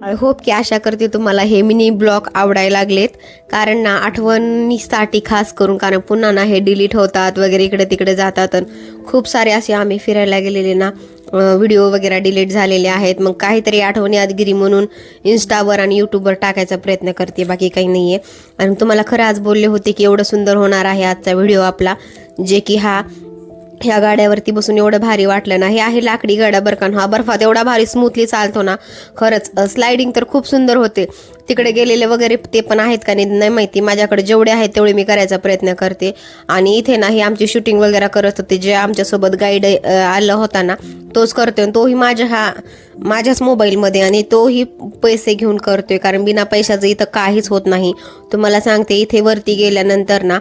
I hope की आशा करते तुम्हाला हे मिनी ब्लॉग आवडायला लागलेत, कारण ना आठवणीसाठी खास करून, कारण पुन्हा ना हे डिलीट होतात वगैरे, इकडे तिकडे जातात. खूप सारे असे आम्ही फिरायला गेलेले ना व्हिडिओ वगैरे डिलीट झालेले आहेत. मग काहीतरी आठवणी यादगिरी म्हणून इंस्टावर आणि यूट्यूबवर टाकायचा प्रयत्न करते, बाकी काही नाही आहे. आणि तुम्हाला खरं आज बोलले होते की एवढं सुंदर होणार आहे आजचा व्हिडिओ आपला, जे की ह्या गाड्यावरती बसून एवढं भारी वाटलं ना. हे आहे लाकडी गाड्या बरं का, हा बर्फात एवढा भारी स्मूथली चालतो ना, खरंच. स्लायडिंग तर खूप सुंदर होते. तिकडे गेलेले वगैरे ते पण आहेत का नाही माहिती, माझ्याकडे जेवढे आहेत तेवढे मी करायचा प्रयत्न करते. आणि इथे ना हे आमची शूटिंग वगैरे करत होते, जे आमच्यासोबत गाईड आला होता ना तोच करतोय. तोही माझ्याच मोबाईलमध्ये, आणि तोही पैसे घेऊन करतोय, कारण बिना पैशाचं इथं काहीच होत नाही. तुम्हाला सांगते, इथे वरती गेल्यानंतर ना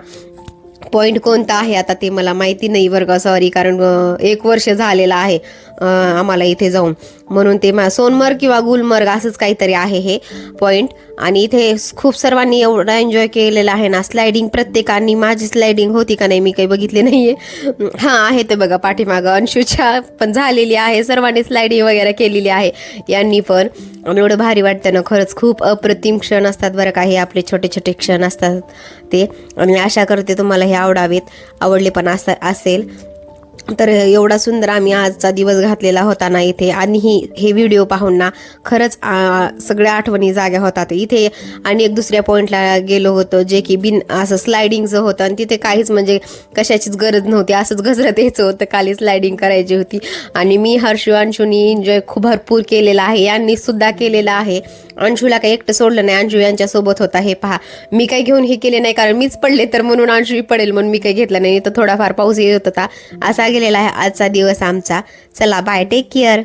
पॉईंट कोणता आहे आता ते मला माहिती नाही बरं का, सॉरी, कारण 1 वर्ष झालेलं आहे आम्हाला इथे जाऊन. म्हणून ते सोनमर्ग किंवा गुलमर्ग असंच काहीतरी आहे हे पॉईंट. आणि इथे खूप सर्वांनी एवढा एन्जॉय केलेला आहे ना. स्लायडिंग प्रत्येकाने, माझी स्लायडिंग होती का नाही मी काही बघितले नाहीये. हां आहे ते बघा पाठीमागं, अंशूच्या पण झालेली आहे. सर्वांनी स्लायडिंग वगैरे केलेली आहे यांनी पण. आणि एवढं भारी वाटतं ना, खरंच खूप अप्रतिम क्षण असतात बरं का, हे आपले छोटे छोटे क्षण असतात ते. आणि आशा करते तुम्हाला हे आवडले पण असेल. तर एवढा सुंदर आम्ही आजचा दिवस घातलेला होता ना इथे. आणि हे व्हिडिओ पाहून ना खरंच सगळ्या आठवणी जाग्या होतात. इथे आणि एक दुसऱ्या पॉईंटला गेलो होतो, जे की असं स्लायडिंगचं होतं, आणि तिथे काहीच म्हणजे कशाचीच गरज नव्हती, असंच घसरत यायचं होतं, खाली स्लायडिंग करायची होती. आणि मी अंशूनी एन्जॉय खूप भरपूर केलेला आहे, यांनी सुद्धा केलेला आहे. अंशूला काही एकटं सोडलं नाही, अंशू यांच्यासोबत होता. हे पहा, मी काही घेऊन हे केले नाही, कारण मीच पडले तर म्हणून अंशू पडेल म्हणून मी काही घेतलं नाही. तर थोडाफार पाऊस येत होता. असा गेलेला आहे आजचा दिवस आमचा. चला बाय, टेक केअर.